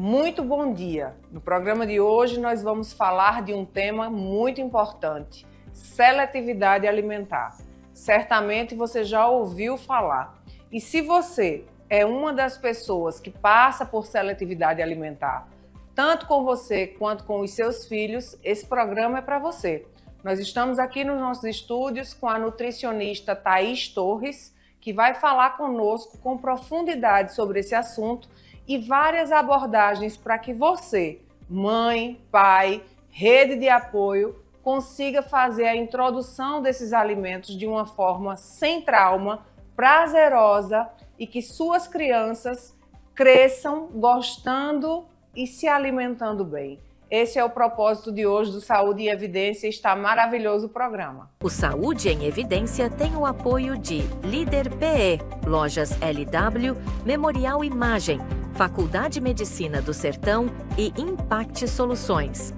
Muito bom dia! No programa de hoje nós vamos falar de um tema muito importante, seletividade alimentar. Certamente você já ouviu falar. E se você é uma das pessoas que passa por seletividade alimentar, tanto com você quanto com os seus filhos, esse programa é para você. Nós estamos aqui nos nossos estúdios com a nutricionista Thaís Torres, que vai falar conosco com profundidade sobre esse assunto e várias abordagens para que você, mãe, pai, rede de apoio, consiga fazer a introdução desses alimentos de uma forma sem trauma, prazerosa e que suas crianças cresçam gostando e se alimentando bem. Esse é o propósito de hoje do Saúde em Evidência e está maravilhoso o programa. O Saúde em Evidência tem o apoio de Líder PE, Lojas LW, Memorial Imagem, Faculdade Medicina do Sertão e Impact Soluções.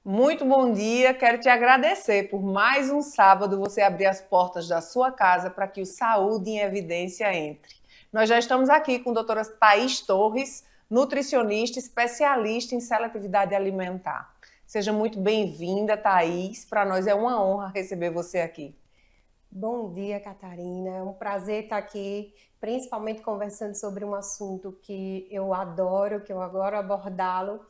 Muito bom dia, quero te agradecer por mais um sábado você abrir as portas da sua casa para que o Saúde em Evidência entre. Nós já estamos aqui com a doutora Thaís Torres, nutricionista especialista em seletividade alimentar. Seja muito bem-vinda, Thaís. Para nós é uma honra receber você aqui. Bom dia, Catarina. É um prazer estar aqui, principalmente conversando sobre um assunto que eu adoro abordá-lo.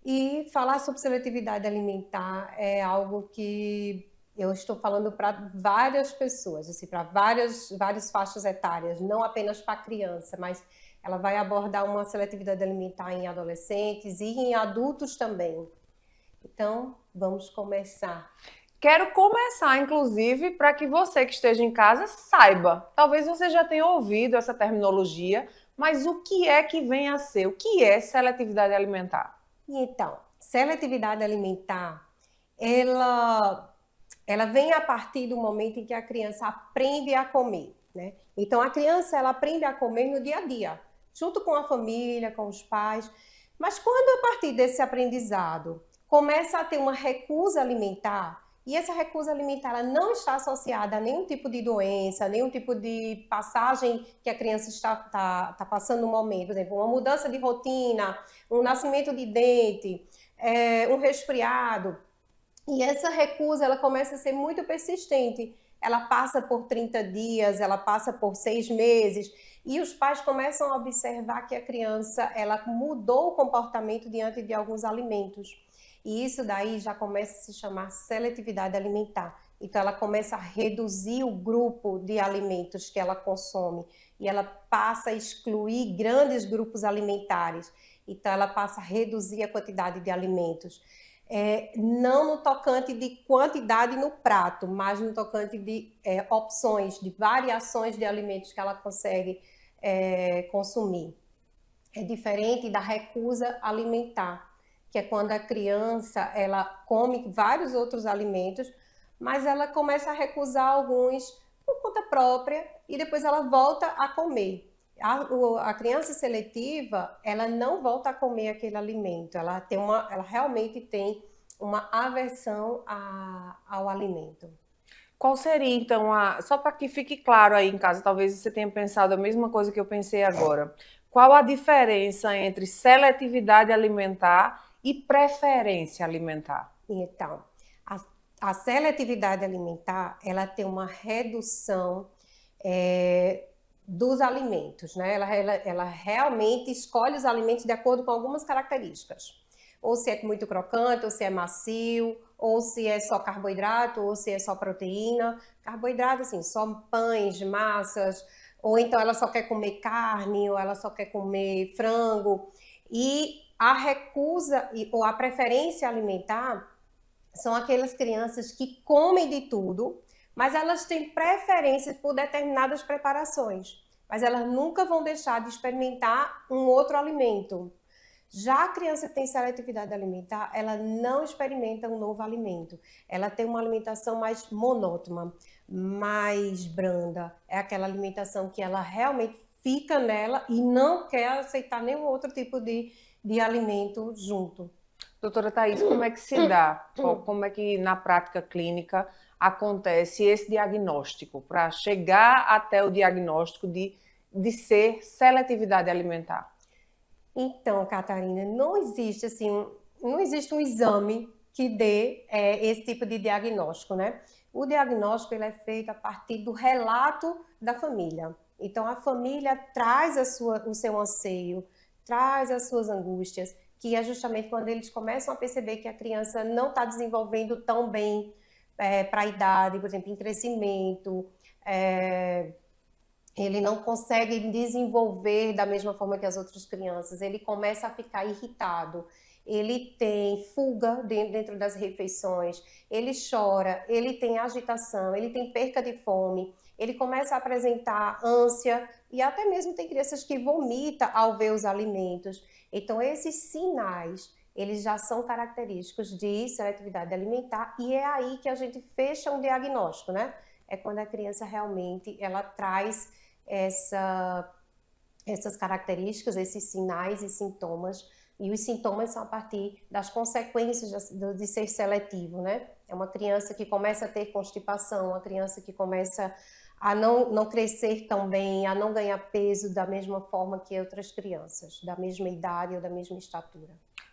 E falar sobre seletividade alimentar é algo que eu estou falando para várias pessoas, assim, para várias faixas etárias, não apenas para criança, mas ela vai abordar uma seletividade alimentar em adolescentes e em adultos também. Então, vamos começar. Quero começar, inclusive, para que você que esteja em casa saiba. Talvez você já tenha ouvido essa terminologia, mas o que é que vem a ser? O que é seletividade alimentar? Então, seletividade alimentar, ela vem a partir do momento em que a criança aprende a comer, né? Então, a criança, ela aprende a comer no dia a dia, junto com a família, com os pais. Mas quando, a partir desse aprendizado, começa a ter uma recusa alimentar, e essa recusa alimentar ela não está associada a nenhum tipo de doença, nenhum tipo de passagem que a criança está passando no momento, por exemplo, uma mudança de rotina, um nascimento de dente, um resfriado. E essa recusa ela começa a ser muito persistente. Ela passa por 30 dias, ela passa por 6 meses, e os pais começam a observar que a criança ela mudou o comportamento diante de alguns alimentos. E isso daí já começa a se chamar seletividade alimentar. Então ela começa a reduzir o grupo de alimentos que ela consome e ela passa a excluir grandes grupos alimentares. Então ela passa a reduzir a quantidade de alimentos. Não no tocante de quantidade no prato, mas no tocante de opções, de variações de alimentos que ela consegue consumir. É diferente da recusa alimentar, que é quando a criança ela come vários outros alimentos, mas ela começa a recusar alguns por conta própria e depois ela volta a comer. A criança seletiva, ela não volta a comer aquele alimento, ela realmente tem uma aversão ao alimento. Qual seria, então, só para que fique claro aí em casa, talvez você tenha pensado a mesma coisa que eu pensei agora. Qual a diferença entre seletividade alimentar e preferência alimentar? Então, a seletividade alimentar, ela tem uma redução dos alimentos, né? Ela realmente escolhe os alimentos de acordo com algumas características. Ou se é muito crocante, ou se é macio, ou se é só carboidrato, ou se é só proteína. Carboidrato, assim, só pães, massas, ou então ela só quer comer carne, ou ela só quer comer frango. E a recusa ou a preferência alimentar são aquelas crianças que comem de tudo, mas elas têm preferência por determinadas preparações, mas elas nunca vão deixar de experimentar um outro alimento. Já a criança que tem seletividade alimentar, ela não experimenta um novo alimento. Ela tem uma alimentação mais monótona, mais branda. É aquela alimentação que ela realmente fica nela e não quer aceitar nenhum outro tipo de alimento junto. Doutora Thaís, como é que se dá? Como é que na prática clínica acontece esse diagnóstico? Para chegar até o diagnóstico de de ser seletividade alimentar? Então, Catarina, não existe assim, não existe um exame que dê esse tipo de diagnóstico, né? O diagnóstico ele é feito a partir do relato da família. Então, a família traz o seu anseio, traz as suas angústias, que é justamente quando eles começam a perceber que a criança não está desenvolvendo tão bem para a idade, por exemplo, em crescimento, ele não consegue desenvolver da mesma forma que as outras crianças, ele começa a ficar irritado, ele tem fuga dentro das refeições, ele chora, ele tem agitação, ele tem perca de fome, ele começa a apresentar ânsia e até mesmo tem crianças que vomitam ao ver os alimentos. Então, esses sinais, eles já são característicos de seletividade alimentar e é aí que a gente fecha um diagnóstico, né? É quando a criança realmente, ela traz essas características, esses sinais e sintomas, e os sintomas são a partir das consequências de ser seletivo, né? É uma criança que começa a ter constipação, uma criança que começa a não crescer tão bem, a não ganhar peso da mesma forma que outras crianças, da mesma idade ou da mesma estatura.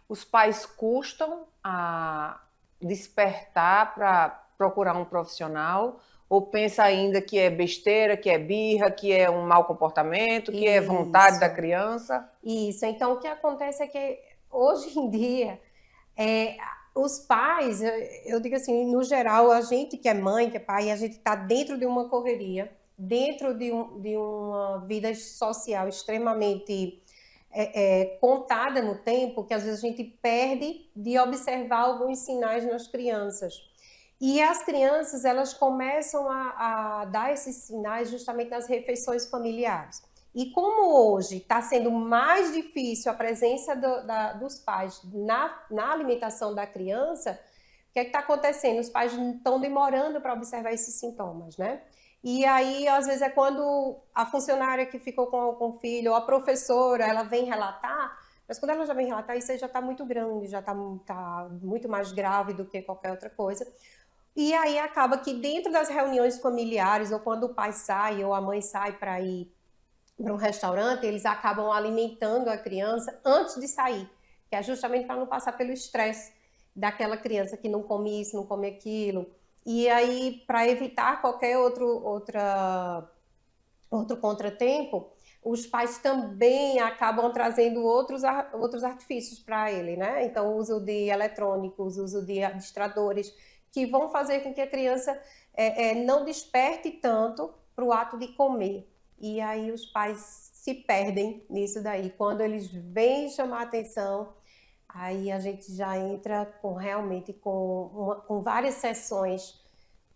Os pais custam a despertar para procurar um profissional ou pensa ainda que é besteira, que é birra, que é um mau comportamento, que é vontade da criança? Isso, então o que acontece é que hoje em dia os pais, eu digo assim, no geral, a gente que é mãe, que é pai, a gente está dentro de uma correria, dentro de uma vida social extremamente contada no tempo, que às vezes a gente perde de observar alguns sinais nas crianças. E as crianças, elas começam a dar esses sinais justamente nas refeições familiares. E como hoje está sendo mais difícil a presença dos pais na alimentação da criança, o que é que está acontecendo? Os pais estão demorando para observar esses sintomas, né? E aí, às vezes, é quando a funcionária que ficou com o filho, ou a professora, ela vem relatar, mas quando ela já vem relatar, isso aí já está muito grande, já está muito mais grave do que qualquer outra coisa. E aí acaba que dentro das reuniões familiares, ou quando o pai sai, ou a mãe sai para ir para um restaurante, eles acabam alimentando a criança antes de sair, que é justamente para não passar pelo estresse daquela criança que não come isso, não come aquilo. E aí, para evitar qualquer outro contratempo, os pais também acabam trazendo outros artifícios para ele, né? Então, o uso de eletrônicos, o uso de distratores, que vão fazer com que a criança não desperte tanto para o ato de comer. E aí os pais se perdem nisso daí. Quando eles vêm chamar a atenção, aí a gente já entra realmente com várias sessões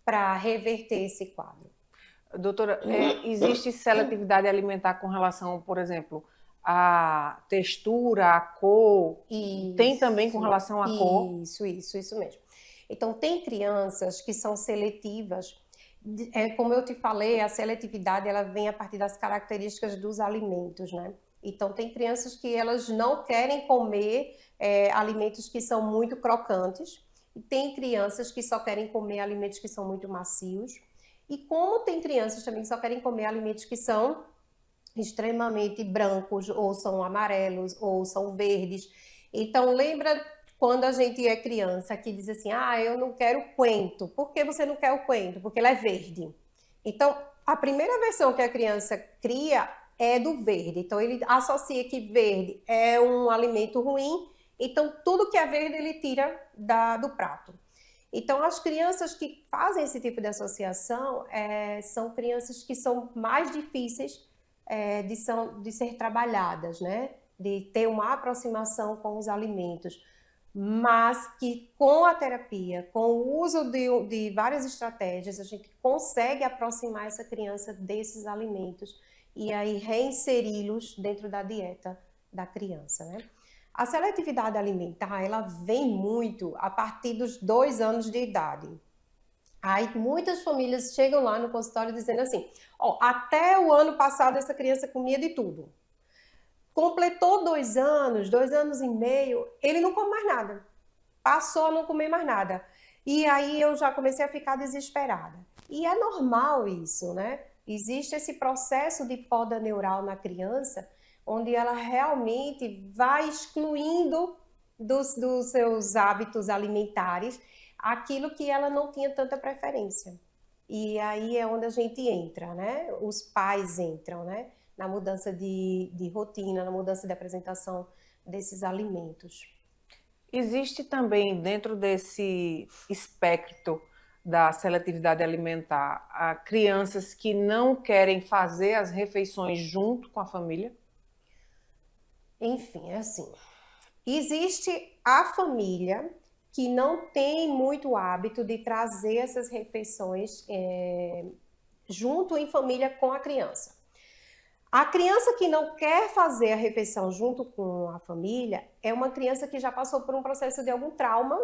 para reverter esse quadro. Doutora, existe seletividade alimentar com relação, por exemplo, à textura, à cor? Isso, tem também com relação à cor? Isso mesmo. Então, tem crianças que são seletivas. Como eu te falei, a seletividade ela vem a partir das características dos alimentos, né? Então, tem crianças que elas não querem comer alimentos que são muito crocantes, e tem crianças que só querem comer alimentos que são muito macios, e como tem crianças também que só querem comer alimentos que são extremamente brancos, ou são amarelos, ou são verdes. Então, lembra quando a gente é criança que diz assim, eu não quero coentro. Por que você não quer o coentro? Porque ele é verde. Então, a primeira versão que a criança cria é do verde. Então, ele associa que verde é um alimento ruim, então tudo que é verde ele tira do prato. Então, as crianças que fazem esse tipo de associação são crianças que são mais difíceis de ser trabalhadas, né? De ter uma aproximação com os alimentos. Mas que com a terapia, com o uso de várias estratégias, a gente consegue aproximar essa criança desses alimentos e aí reinseri-los dentro da dieta da criança, né? A seletividade alimentar, ela vem muito a partir dos 2 anos de idade. Aí muitas famílias chegam lá no consultório dizendo assim, até o ano passado essa criança comia de tudo. Completou 2 anos, 2 anos e meio, ele não come mais nada. Passou a não comer mais nada. E aí eu já comecei a ficar desesperada. E é normal isso, né? existe esse processo de poda neural na criança, onde ela realmente vai excluindo dos seus hábitos alimentares aquilo que ela não tinha tanta preferência. E aí é onde a gente entra, né? Os pais entram, né? Na mudança de rotina, na mudança de apresentação desses alimentos. Existe também, dentro desse espectro da seletividade alimentar, crianças que não querem fazer as refeições junto com a família? Enfim, é assim. Existe a família que não tem muito hábito de trazer essas refeições junto em família com a criança. A criança que não quer fazer a refeição junto com a família é uma criança que já passou por um processo de algum trauma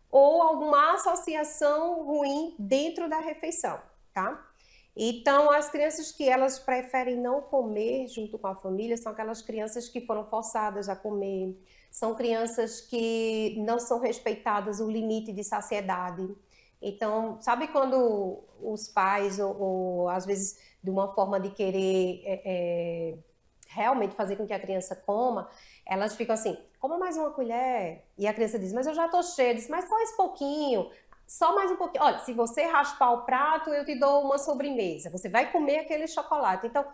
ou alguma associação ruim dentro da refeição, tá? Então, as crianças que elas preferem não comer junto com a família são aquelas crianças que foram forçadas a comer, são crianças que não são respeitadas o limite de saciedade. Então, sabe quando os pais, ou às vezes de uma forma de querer realmente fazer com que a criança coma, elas ficam assim, coma mais uma colher. E a criança diz, mas eu já tô cheia. Diz, mas só esse pouquinho, só mais um pouquinho. Olha, se você raspar o prato, eu te dou uma sobremesa. Você vai comer aquele chocolate. Então,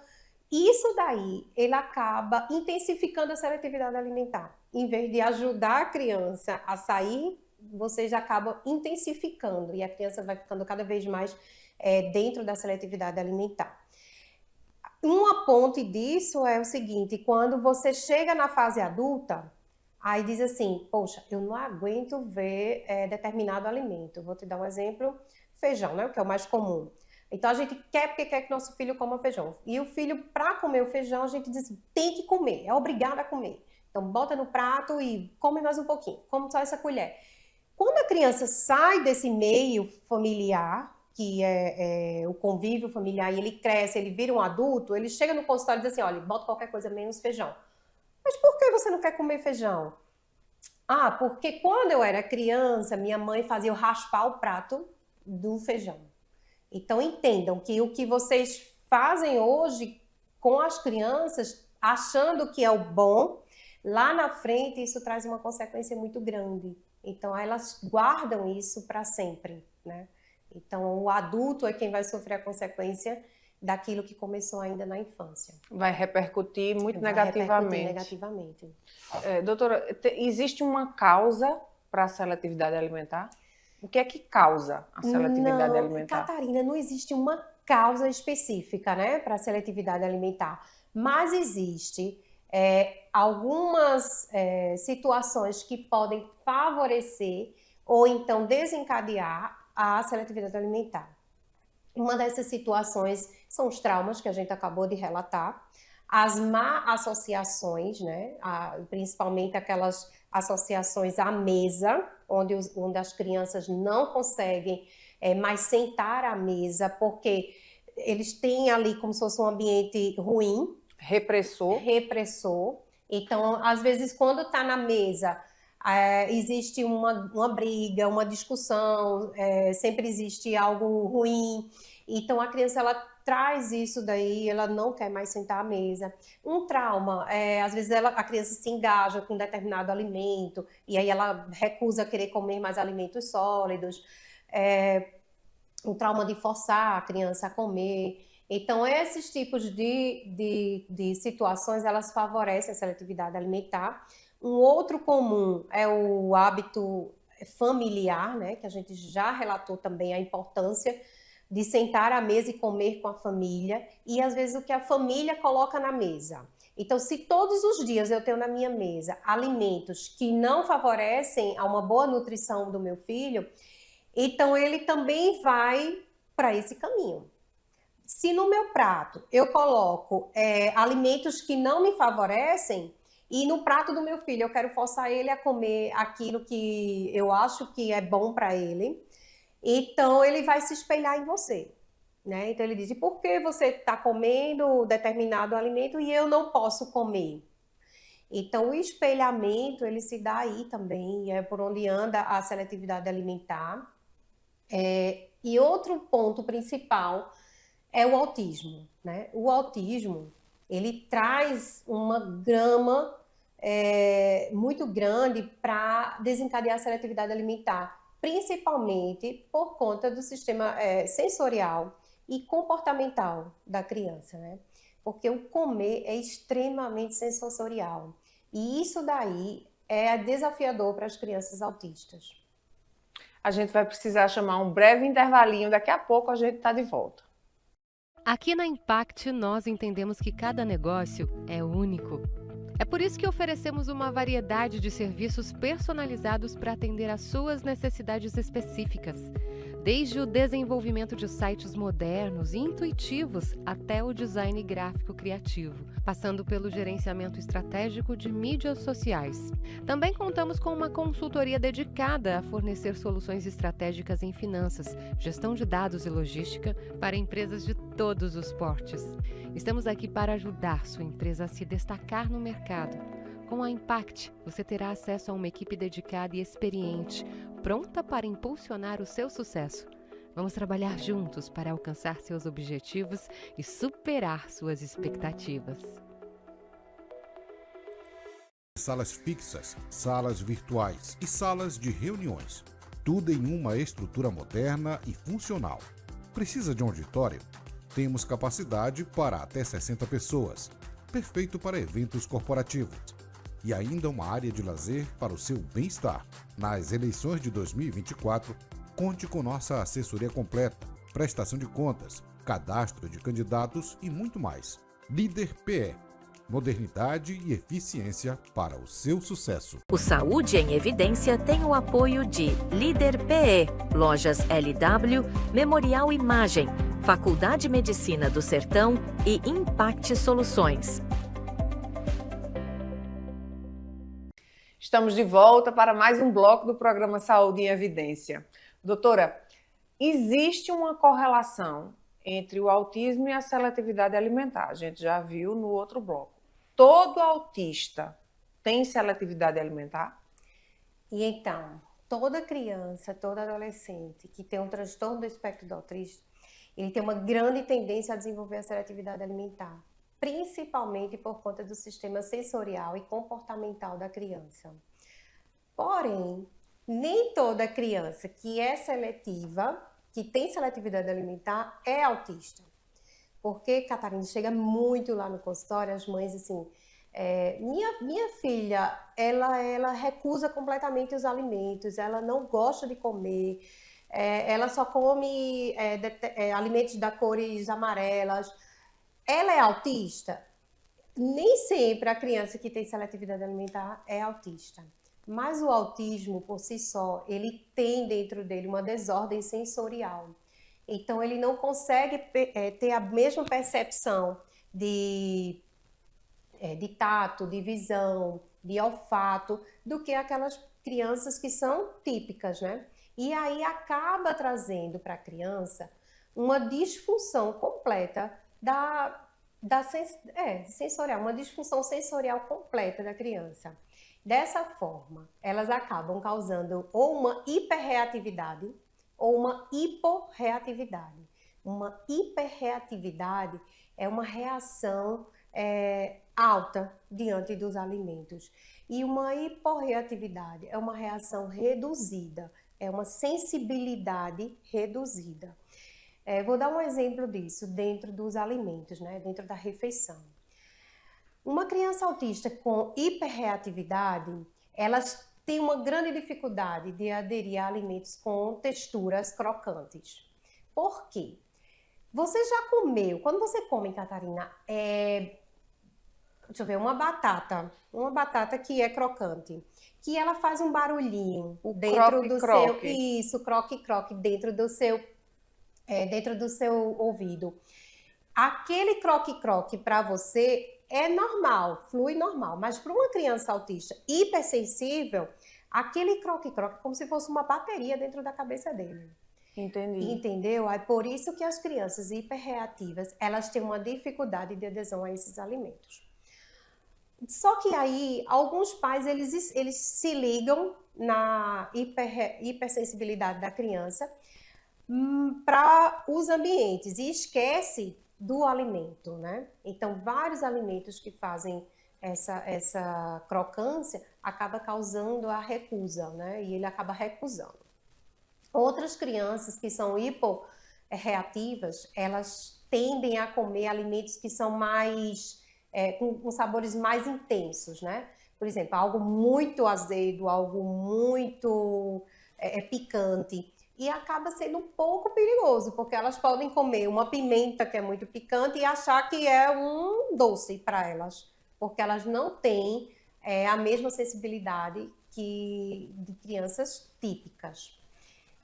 isso daí, ele acaba intensificando a seletividade alimentar. Em vez de ajudar a criança a sair, vocês acabam intensificando e a criança vai ficando cada vez mais dentro da seletividade alimentar. Uma ponte disso é o seguinte, quando você chega na fase adulta, aí diz assim, poxa, eu não aguento ver determinado alimento. Vou te dar um exemplo, feijão, né, que é o mais comum. Então a gente quer porque quer que nosso filho coma feijão. E o filho, para comer o feijão, a gente diz, tem que comer, é obrigado a comer. Então bota no prato e come mais um pouquinho, come só essa colher. Quando a criança sai desse meio familiar, que é o convívio familiar, e ele cresce, ele vira um adulto, ele chega no consultório e diz assim, olha, bota qualquer coisa menos feijão. Mas por que você não quer comer feijão? Ah, porque quando eu era criança, minha mãe fazia eu raspar o prato do feijão. Então entendam que o que vocês fazem hoje com as crianças, achando que é o bom, lá na frente isso traz uma consequência muito grande. Então elas guardam isso para sempre, né? Então o adulto é quem vai sofrer a consequência daquilo que começou ainda na infância. Vai repercutir muito Vai negativamente. repercutir negativamente. Doutora, existe uma causa para a seletividade alimentar? O que é que causa a seletividade alimentar? Catarina, não existe uma causa específica, né, para a seletividade alimentar, mas existe algumas situações que podem favorecer ou então desencadear a seletividade alimentar. Uma dessas situações são os traumas que a gente acabou de relatar, as má associações, né, principalmente aquelas associações à mesa, onde as crianças não conseguem mais sentar à mesa, porque eles têm ali como se fosse um ambiente ruim. Repressor. Então, às vezes, quando está na mesa, existe uma briga, uma discussão, sempre existe algo ruim. Então, a criança, ela traz isso daí, ela não quer mais sentar à mesa. Um trauma, às vezes a criança se engaja com um determinado alimento, e aí ela recusa querer comer mais alimentos sólidos. Um trauma de forçar a criança a comer. Então, esses tipos de situações, elas favorecem a seletividade alimentar. Um outro comum é o hábito familiar, né, que a gente já relatou também a importância de sentar à mesa e comer com a família, e às vezes o que a família coloca na mesa. Então, se todos os dias eu tenho na minha mesa alimentos que não favorecem a uma boa nutrição do meu filho, então ele também vai para esse caminho. Se no meu prato eu coloco alimentos que não me favorecem, e no prato do meu filho eu quero forçar ele a comer aquilo que eu acho que é bom para ele, então ele vai se espelhar em você, né? Então ele diz, e por que você está comendo determinado alimento e eu não posso comer? Então o espelhamento, ele se dá aí também, é por onde anda a seletividade alimentar. E outro ponto principal é o autismo, né? O autismo, ele traz uma gama muito grande para desencadear a seletividade alimentar, principalmente por conta do sistema sensorial e comportamental da criança, né? Porque o comer é extremamente sensorial. E isso daí é desafiador para as crianças autistas. A gente vai precisar chamar um breve intervalinho, daqui a pouco a gente está de volta. Aqui na Impact, nós entendemos que cada negócio é único. É por isso que oferecemos uma variedade de serviços personalizados para atender às suas necessidades específicas. Desde o desenvolvimento de sites modernos e intuitivos até o design gráfico criativo, passando pelo gerenciamento estratégico de mídias sociais. Também contamos com uma consultoria dedicada a fornecer soluções estratégicas em finanças, gestão de dados e logística para empresas de todos os portes. Estamos aqui para ajudar sua empresa a se destacar no mercado. Com a Impact, você terá acesso a uma equipe dedicada e experiente, pronta para impulsionar o seu sucesso. Vamos trabalhar juntos para alcançar seus objetivos e superar suas expectativas. Salas fixas, salas virtuais e salas de reuniões. Tudo em uma estrutura moderna e funcional. Precisa de um auditório? Temos capacidade para até 60 pessoas. Perfeito para eventos corporativos. E ainda uma área de lazer para o seu bem-estar. Nas eleições de 2024, conte com nossa assessoria completa, prestação de contas, cadastro de candidatos e muito mais. Líder PE. Modernidade e eficiência para o seu sucesso. O Saúde em Evidência tem o apoio de Líder PE, Lojas LW, Memorial Imagem, Faculdade de Medicina do Sertão e Impact Soluções. Estamos de volta para mais um bloco do programa Saúde em Evidência. Doutora, existe uma correlação entre o autismo e a seletividade alimentar. A gente já viu no outro bloco. Todo autista tem seletividade alimentar? E então, toda criança, todo adolescente que tem um transtorno do espectro do autismo, ele tem uma grande tendência a desenvolver a seletividade alimentar, principalmente por conta do sistema sensorial e comportamental da criança. Porém, nem toda criança que é seletiva, que tem seletividade alimentar, é autista. Porque, Catarina, chega muito lá no consultório, as mães assim, minha filha, ela recusa completamente os alimentos, ela não gosta de comer, ela só come alimentos da cores amarelas. Ela é autista? Nem sempre a criança que tem seletividade alimentar é autista. Mas o autismo, por si só, ele tem dentro dele uma desordem sensorial. Então, ele não consegue ter a mesma percepção de tato, de visão, de olfato, do que aquelas crianças que são típicas, né? E aí acaba trazendo para a criança uma disfunção completa sensorial, uma disfunção sensorial completa da criança. Dessa forma, elas acabam causando ou uma hiperreatividade ou uma hiporreatividade. Uma hiperreatividade é uma reação alta diante dos alimentos. E uma hiporreatividade é uma reação reduzida, é uma sensibilidade reduzida. Vou dar um exemplo disso dentro dos alimentos, né? Dentro da refeição. Uma criança autista com hiperreatividade, elas têm uma grande dificuldade de aderir a alimentos com texturas crocantes. Por quê? Você já comeu, quando você come, Catarina, deixa eu ver, uma batata que é crocante, que ela faz um barulhinho dentro do seu, isso, croque-croque, dentro do seu ouvido. Aquele croque-croque para você é normal, flui normal, mas para uma criança autista hipersensível, aquele croque-croque é como se fosse uma bateria dentro da cabeça dele. Entendi. Entendeu? É por isso que as crianças hiperreativas, elas têm uma dificuldade de adesão a esses alimentos. Só que aí, alguns pais, eles se ligam na hipersensibilidade da criança, para os ambientes e esquece do alimento, né? Então, vários alimentos que fazem essa crocância acaba causando a recusa, né? E ele acaba recusando. Outras crianças que são hiporreativas, elas tendem a comer alimentos que são mais com sabores mais intensos, né? Por exemplo, algo muito azedo, algo muito picante. E acaba sendo um pouco perigoso, porque elas podem comer uma pimenta que é muito picante e achar que é um doce para elas, porque elas não têm a mesma sensibilidade que de crianças típicas.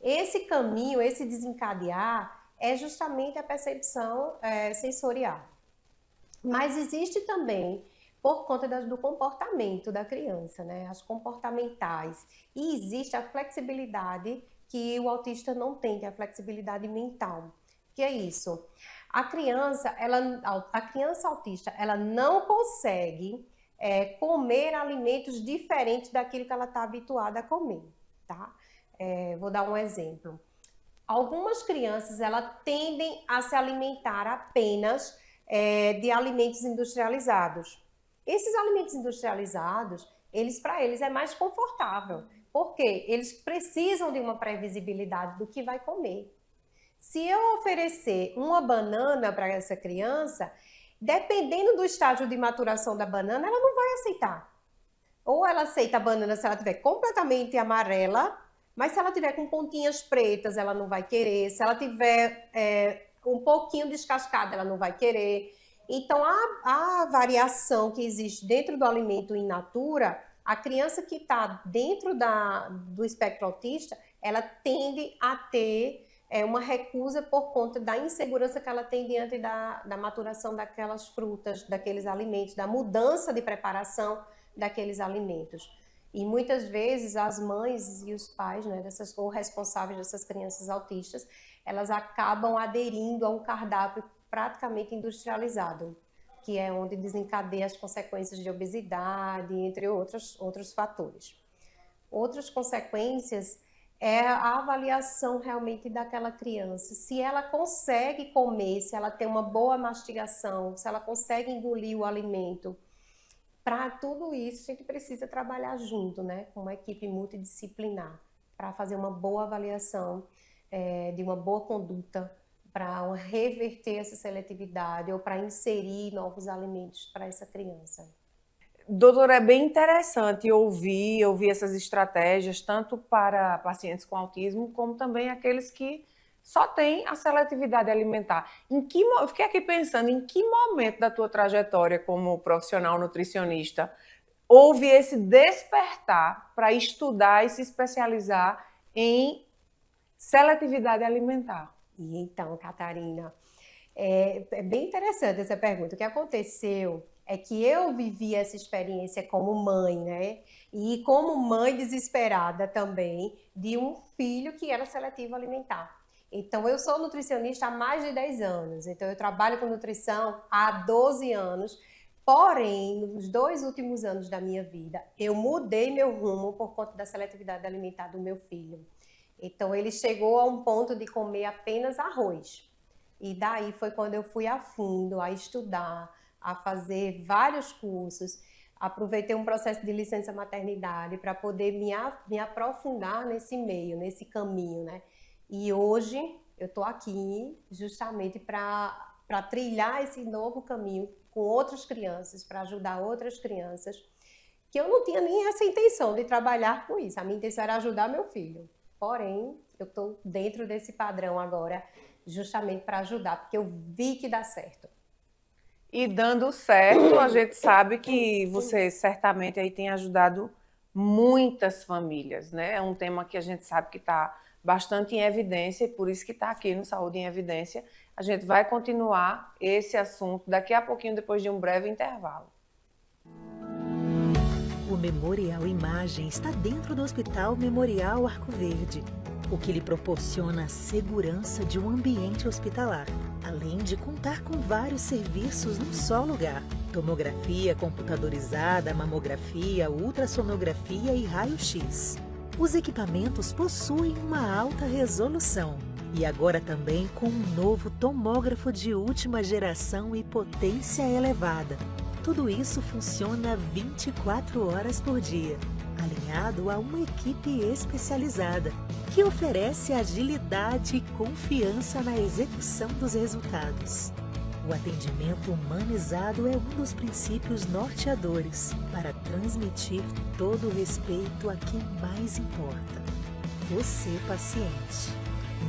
Esse caminho, esse desencadear, é justamente a percepção sensorial. Mas existe também, por conta do comportamento da criança, né? As comportamentais. E existe a flexibilidade que o autista não tem, que é a flexibilidade mental. Que é isso? A criança autista, ela não consegue comer alimentos diferentes daquilo que ela está habituada a comer, tá? Vou dar um exemplo. Algumas crianças, elas tendem a se alimentar apenas de alimentos industrializados. Esses alimentos industrializados, para eles é mais confortável, porque eles precisam de uma previsibilidade do que vai comer. Se eu oferecer uma banana para essa criança, dependendo do estágio de maturação da banana, ela não vai aceitar. Ou ela aceita a banana se ela estiver completamente amarela, mas se ela tiver com pontinhas pretas, ela não vai querer. Se ela tiver um pouquinho descascada, ela não vai querer. Então, a variação que existe dentro do alimento in natura, a criança que está dentro do espectro autista, ela tende a ter uma recusa por conta da insegurança que ela tem diante da maturação daquelas frutas, daqueles alimentos, da mudança de preparação daqueles alimentos. E muitas vezes as mães e os pais, né, ou responsáveis dessas crianças autistas, elas acabam aderindo a um cardápio praticamente industrializado, que é onde desencadeia as consequências de obesidade, entre outros fatores. Outras consequências é a avaliação realmente daquela criança, se ela consegue comer, se ela tem uma boa mastigação, se ela consegue engolir o alimento. Para tudo isso, a gente precisa trabalhar junto, né, com uma equipe multidisciplinar, para fazer uma boa avaliação de uma boa conduta, para reverter essa seletividade ou para inserir novos alimentos para essa criança. Doutora, é bem interessante ouvir essas estratégias, tanto para pacientes com autismo, como também aqueles que só têm a seletividade alimentar. Eu fiquei aqui pensando, em que momento da tua trajetória como profissional nutricionista houve esse despertar para estudar e se especializar em seletividade alimentar? E então, Catarina, é bem interessante essa pergunta. O que aconteceu é que eu vivi essa experiência como mãe, né? E como mãe desesperada também de um filho que era seletivo alimentar. Então, eu sou nutricionista há mais de 10 anos. Então, eu trabalho com nutrição há 12 anos. Porém, nos 2 últimos anos da minha vida, eu mudei meu rumo por conta da seletividade alimentar do meu filho. Então, ele chegou a um ponto de comer apenas arroz. E daí foi quando eu fui a fundo, a estudar, a fazer vários cursos. Aproveitei um processo de licença maternidade para poder me aprofundar nesse meio, nesse caminho, né? E hoje eu estou aqui justamente para trilhar esse novo caminho com outras crianças, para ajudar outras crianças, que eu não tinha nem essa intenção de trabalhar com isso. A minha intenção era ajudar meu filho. Porém, eu estou dentro desse padrão agora, justamente para ajudar, porque eu vi que dá certo. E dando certo, a gente sabe que você certamente aí tem ajudado muitas famílias, né? É um tema que a gente sabe que está bastante em evidência e por isso que está aqui no Saúde em Evidência. A gente vai continuar esse assunto daqui a pouquinho, depois de um breve intervalo. O Memorial Imagem está dentro do Hospital Memorial Arco Verde, o que lhe proporciona a segurança de um ambiente hospitalar, além de contar com vários serviços num só lugar: tomografia computadorizada, mamografia, ultrassonografia e raio-x. Os equipamentos possuem uma alta resolução E agora também com um novo tomógrafo de última geração e potência elevada. Tudo isso funciona 24 horas por dia, alinhado a uma equipe especializada, que oferece agilidade e confiança na execução dos resultados. O atendimento humanizado é um dos princípios norteadores para transmitir todo o respeito a quem mais importa. Você, paciente.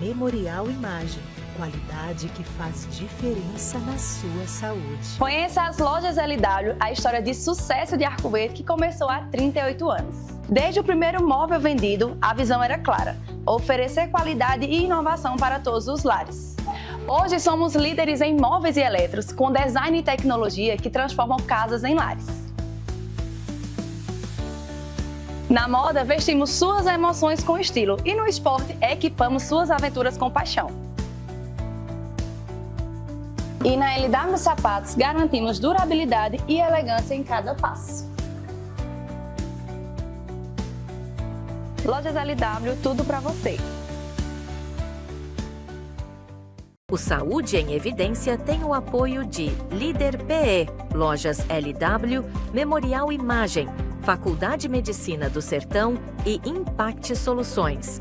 Memorial Imagem. Qualidade que faz diferença na sua saúde. Conheça as lojas LW, a história de sucesso de Arco Verde que começou há 38 anos. Desde o primeiro móvel vendido, a visão era clara: oferecer qualidade e inovação para todos os lares. Hoje somos líderes em móveis e eletros, com design e tecnologia que transformam casas em lares. Na moda, vestimos suas emoções com estilo e no esporte, equipamos suas aventuras com paixão. E na LW Sapatos, garantimos durabilidade e elegância em cada passo. Lojas LW, tudo para você. O Saúde em Evidência tem o apoio de Líder PE, Lojas LW, Memorial Imagem, Faculdade de Medicina do Sertão e Impact Soluções.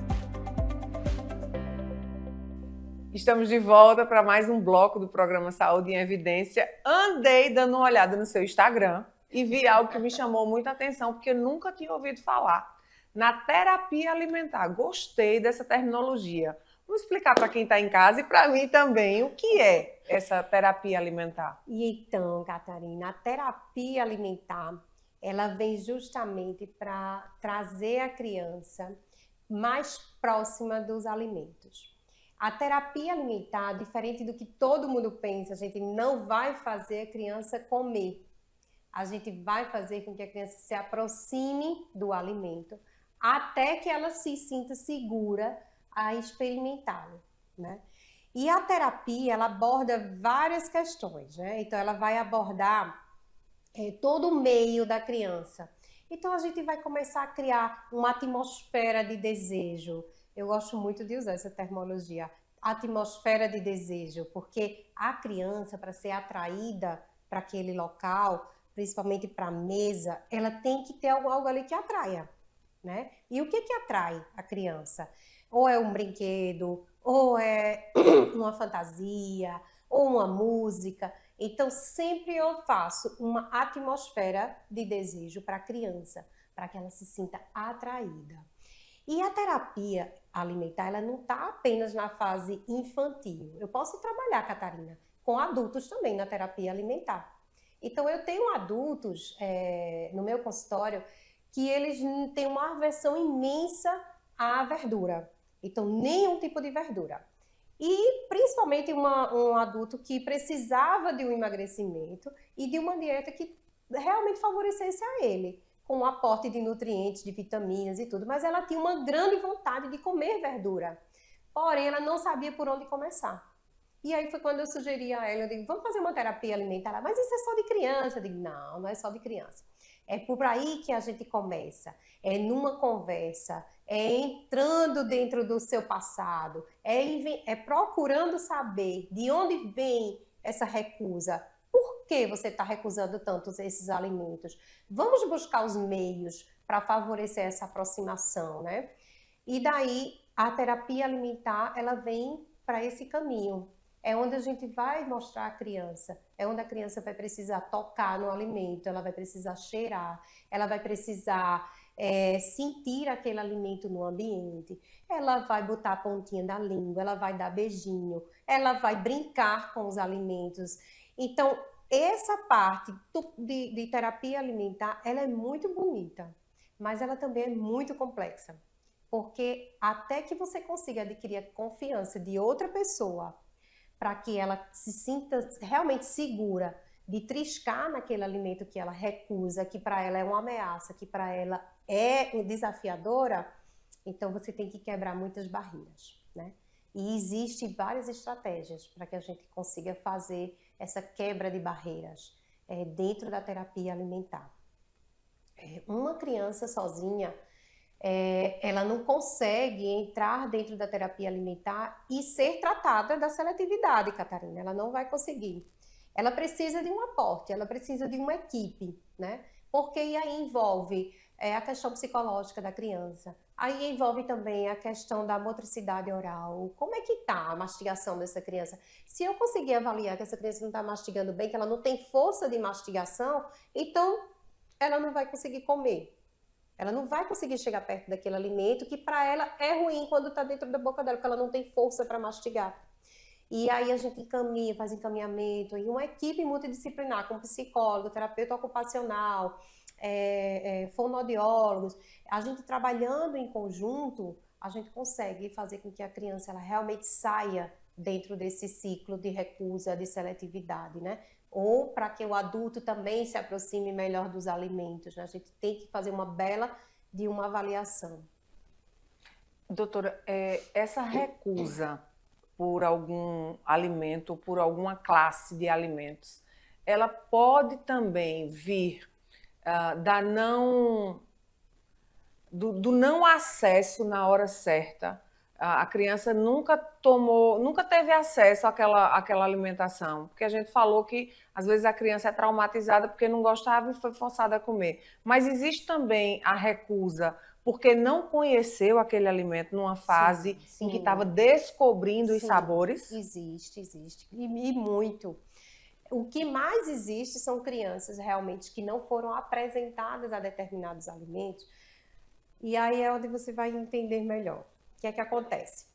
Estamos de volta para mais um bloco do programa Saúde em Evidência. Andei dando uma olhada no seu Instagram e vi algo que me chamou muita atenção, porque eu nunca tinha ouvido falar. Na terapia alimentar. Gostei dessa terminologia. Vamos explicar para quem está em casa e para mim também o que é essa terapia alimentar. E então, Catarina, a terapia alimentar, ela vem justamente para trazer a criança mais próxima dos alimentos. A terapia alimentar, diferente do que todo mundo pensa, a gente não vai fazer a criança comer. A gente vai fazer com que a criança se aproxime do alimento até que ela se sinta segura a experimentá-lo, né? E a terapia, ela aborda várias questões, né? Então, ela vai abordar todo o meio da criança. Então, a gente vai começar a criar uma atmosfera de desejo. Eu gosto muito de usar essa terminologia, atmosfera de desejo, porque a criança, para ser atraída para aquele local, principalmente para a mesa, ela tem que ter algo ali que atraia, né? E o que atrai a criança? Ou é um brinquedo, ou é uma fantasia, ou uma música. Então, sempre eu faço uma atmosfera de desejo para a criança, para que ela se sinta atraída. E a terapia alimentar, ela não está apenas na fase infantil. Eu posso trabalhar, Catarina, com adultos também na terapia alimentar. Então, eu tenho adultos no meu consultório que eles têm uma aversão imensa à verdura. Então, nenhum tipo de verdura. E principalmente um adulto que precisava de um emagrecimento e de uma dieta que realmente favorecesse a ele, com um aporte de nutrientes, de vitaminas e tudo. Mas ela tinha uma grande vontade de comer verdura. Porém, ela não sabia por onde começar. E aí foi quando eu sugeri a ela, eu digo, vamos fazer uma terapia alimentar. Mas isso é só de criança. Eu digo, não, não é só de criança. É por aí que a gente começa, é numa conversa, é entrando dentro do seu passado, é procurando saber de onde vem essa recusa, por que você está recusando tanto esses alimentos. Vamos buscar os meios para favorecer essa aproximação, né? E daí a terapia alimentar, ela vem para esse caminho. É onde a gente vai mostrar a criança, é onde a criança vai precisar tocar no alimento, ela vai precisar cheirar, ela vai precisar sentir aquele alimento no ambiente, ela vai botar a pontinha da língua, ela vai dar beijinho, ela vai brincar com os alimentos. Então, essa parte de terapia alimentar, ela é muito bonita, mas ela também é muito complexa, porque até que você consiga adquirir a confiança de outra pessoa, para que ela se sinta realmente segura de triscar naquele alimento que ela recusa, que para ela é uma ameaça, que para ela é desafiadora, então você tem que quebrar muitas barreiras, né? E existem várias estratégias para que a gente consiga fazer essa quebra de barreiras dentro da terapia alimentar. Uma criança sozinha, ela não consegue entrar dentro da terapia alimentar e ser tratada da seletividade, Catarina. Ela não vai conseguir. Ela precisa de um aporte, ela precisa de uma equipe, né? Porque aí envolve a questão psicológica da criança, aí envolve também a questão da motricidade oral. Como é que está a mastigação dessa criança? Se eu conseguir avaliar que essa criança não está mastigando bem, que ela não tem força de mastigação, então ela não vai conseguir comer. Ela não vai conseguir chegar perto daquele alimento que para ela é ruim quando está dentro da boca dela, porque ela não tem força para mastigar. E aí a gente encaminha, faz encaminhamento, e uma equipe multidisciplinar, com psicólogo, terapeuta ocupacional, fonoaudiólogos, a gente trabalhando em conjunto, a gente consegue fazer com que a criança ela realmente saia dentro desse ciclo de recusa, de seletividade, né? Ou para que o adulto também se aproxime melhor dos alimentos, né? A gente tem que fazer uma bela de uma avaliação. Doutora, essa recusa por algum alimento, por alguma classe de alimentos, ela pode também vir do não acesso na hora certa. A criança nunca teve acesso àquela alimentação, porque a gente falou que às vezes a criança é traumatizada porque não gostava e foi forçada a comer. Mas existe também a recusa porque não conheceu aquele alimento numa fase em que estava descobrindo os sabores? Existe. E muito. O que mais existe são crianças realmente que não foram apresentadas a determinados alimentos. E aí é onde você vai entender melhor. O que é que acontece?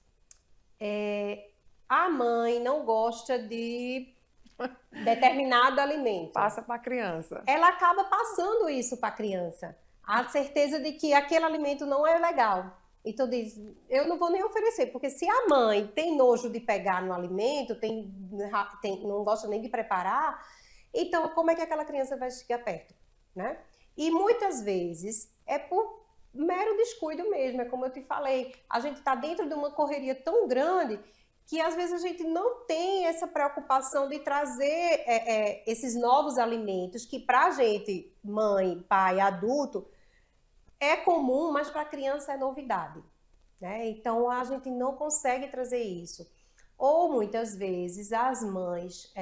A mãe não gosta de determinado alimento. Passa para a criança. Ela acaba passando isso para a criança. A certeza de que aquele alimento não é legal. Então diz, eu não vou nem oferecer, porque se a mãe tem nojo de pegar no alimento, não gosta nem de preparar, então como é que aquela criança vai chegar perto, né? E muitas vezes é por mero descuido mesmo, é como eu te falei, a gente está dentro de uma correria tão grande que às vezes a gente não tem essa preocupação de trazer esses novos alimentos que para a gente, mãe, pai, adulto, é comum, mas para a criança é novidade, né? Então a gente não consegue trazer isso. Ou muitas vezes as mães,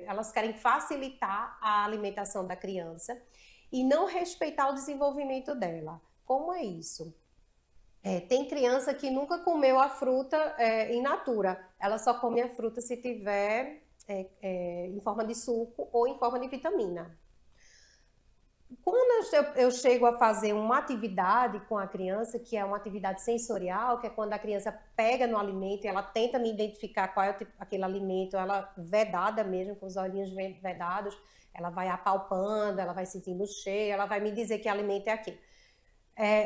elas querem facilitar a alimentação da criança e não respeitar o desenvolvimento dela. Como é isso? Tem criança que nunca comeu a fruta in natura. Ela só come a fruta se tiver em forma de suco ou em forma de vitamina. Quando eu chego a fazer uma atividade com a criança, que é uma atividade sensorial, que é quando a criança pega no alimento e ela tenta me identificar qual é aquele alimento, ela vedada mesmo, com os olhinhos vedados, ela vai apalpando, ela vai sentindo o cheiro, ela vai me dizer que alimento é aquele.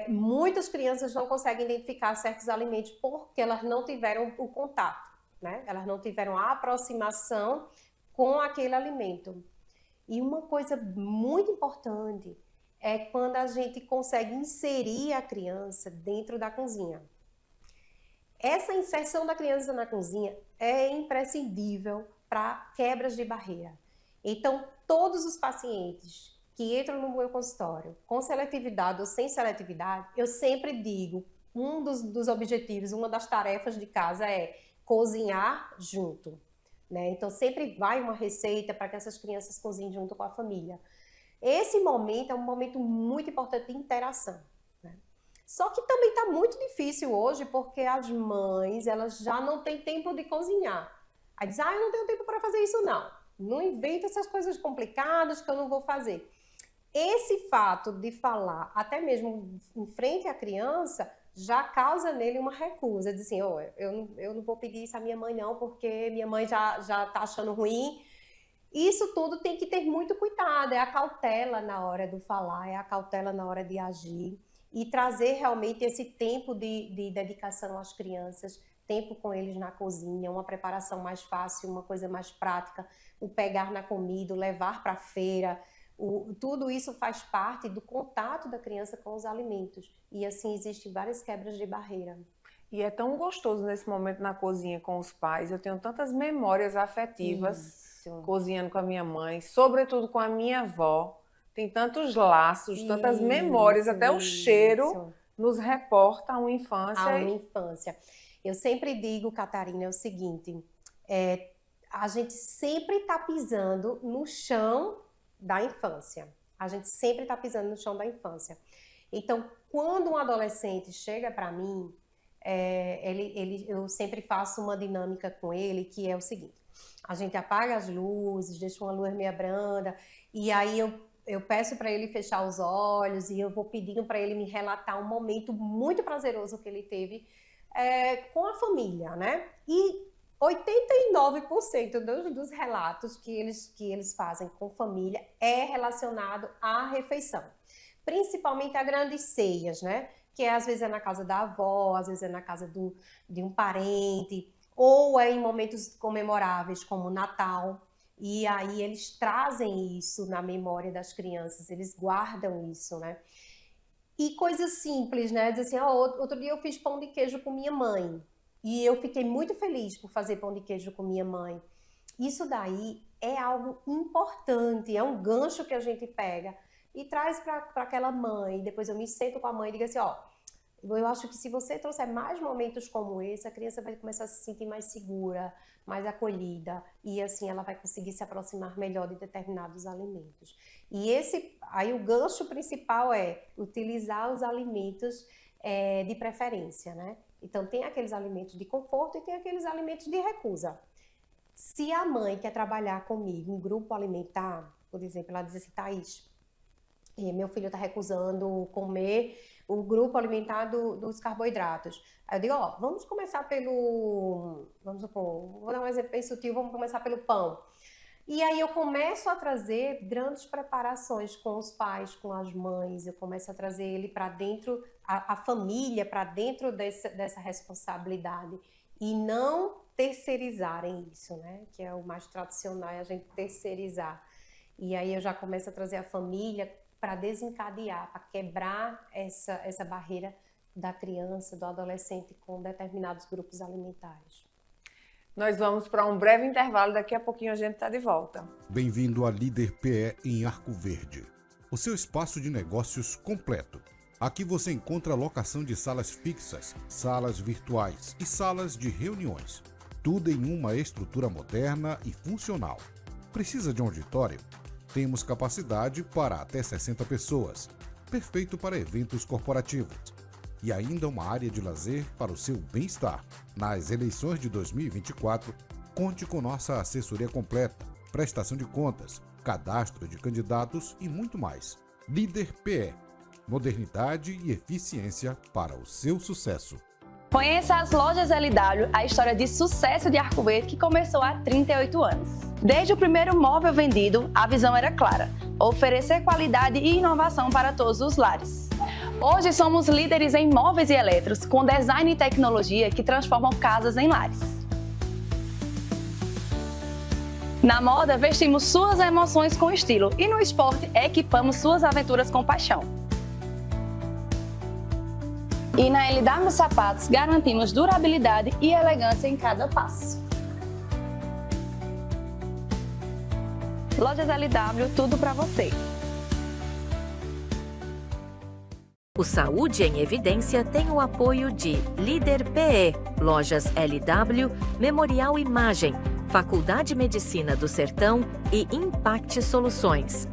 Muitas crianças não conseguem identificar certos alimentos porque elas não tiveram o contato, né? Elas não tiveram a aproximação com aquele alimento. E uma coisa muito importante é quando a gente consegue inserir a criança dentro da cozinha. Essa inserção da criança na cozinha é imprescindível para quebras de barreira. Então, todos os pacientes que entram no meu consultório, com seletividade ou sem seletividade, eu sempre digo, um dos objetivos, uma das tarefas de casa é cozinhar junto, né? Então sempre vai uma receita para que essas crianças cozinhem junto com a família. Esse momento é um momento muito importante de interação, né? Só que também está muito difícil hoje porque as mães, elas já não têm tempo de cozinhar. Aí diz, eu não tenho tempo para fazer isso não. Não inventa essas coisas complicadas que eu não vou fazer. Esse fato de falar, até mesmo em frente à criança, já causa nele uma recusa. Diz assim, eu não vou pedir isso à minha mãe não, porque minha mãe já está achando ruim. Isso tudo tem que ter muito cuidado, é a cautela na hora do falar, é a cautela na hora de agir. E trazer realmente esse tempo de dedicação às crianças, tempo com eles na cozinha, uma preparação mais fácil, uma coisa mais prática, o pegar na comida, o levar para a feira. Tudo isso faz parte do contato da criança com os alimentos. E assim existem várias quebras de barreira. E é tão gostoso nesse momento na cozinha com os pais. Eu tenho tantas memórias afetivas cozinhando com a minha mãe, sobretudo com a minha avó. Tem tantos laços, tantas memórias, até o cheiro nos reporta a uma infância. A uma infância. Eu sempre digo, Catarina, é o seguinte, a gente sempre está pisando no chão da infância. A gente sempre está pisando no chão da infância. Então, quando um adolescente chega para mim, eu sempre faço uma dinâmica com ele, que é o seguinte, a gente apaga as luzes, deixa uma luz meio branda, e aí eu peço para ele fechar os olhos e eu vou pedindo para ele me relatar um momento muito prazeroso que ele teve com a família, né? E 89% dos relatos que eles fazem com família é relacionado à refeição. Principalmente a grandes ceias, né? Que às vezes é na casa da avó, às vezes é na casa de um parente, ou é em momentos comemoráveis como o Natal. E aí eles trazem isso na memória das crianças, eles guardam isso, né? E coisas simples, né? Dizer assim, outro dia eu fiz pão de queijo com minha mãe e eu fiquei muito feliz por fazer pão de queijo com minha mãe. Isso daí é algo importante, é um gancho que a gente pega e traz para aquela mãe. Depois eu me sento com a mãe e digo assim, eu acho que se você trouxer mais momentos como esse, a criança vai começar a se sentir mais segura, mais acolhida, e assim ela vai conseguir se aproximar melhor de determinados alimentos. E aí o gancho principal é utilizar os alimentos de preferência, né? Então tem aqueles alimentos de conforto e tem aqueles alimentos de recusa. Se a mãe quer trabalhar comigo em grupo alimentar, por exemplo, ela diz assim, Thaís, meu filho está recusando comer o grupo alimentar dos carboidratos. Aí eu digo, vamos começar vamos supor, vou dar um exemplo bem sutil, vamos começar pelo pão. E aí eu começo a trazer grandes preparações com os pais, com as mães, eu começo a trazer ele para dentro, a família para dentro dessa responsabilidade e não terceirizarem isso, né? Que é o mais tradicional, é a gente terceirizar. E aí eu já começo a trazer a família para desencadear, para quebrar essa barreira da criança, do adolescente com determinados grupos alimentares. Nós vamos para um breve intervalo, daqui a pouquinho a gente está de volta. Bem-vindo à Líder PE em Arco Verde, o seu espaço de negócios completo. Aqui você encontra locação de salas fixas, salas virtuais e salas de reuniões. Tudo em uma estrutura moderna e funcional. Precisa de um auditório? Temos capacidade para até 60 pessoas, perfeito para eventos corporativos. E ainda uma área de lazer para o seu bem-estar. Nas eleições de 2024, conte com nossa assessoria completa, prestação de contas, cadastro de candidatos e muito mais. Líder PE, modernidade e eficiência para o seu sucesso. Conheça as lojas LW, a história de sucesso de Arco Verde que começou há 38 anos. Desde o primeiro móvel vendido, a visão era clara: oferecer qualidade e inovação para todos os lares. Hoje somos líderes em móveis e eletros, com design e tecnologia que transformam casas em lares. Na moda, vestimos suas emoções com estilo e no esporte, equipamos suas aventuras com paixão. E na LW Sapatos, garantimos durabilidade e elegância em cada passo. Lojas LW, tudo para você. O Saúde em Evidência tem o apoio de Líder PE, Lojas LW, Memorial Imagem, Faculdade de Medicina do Sertão e Impact Soluções.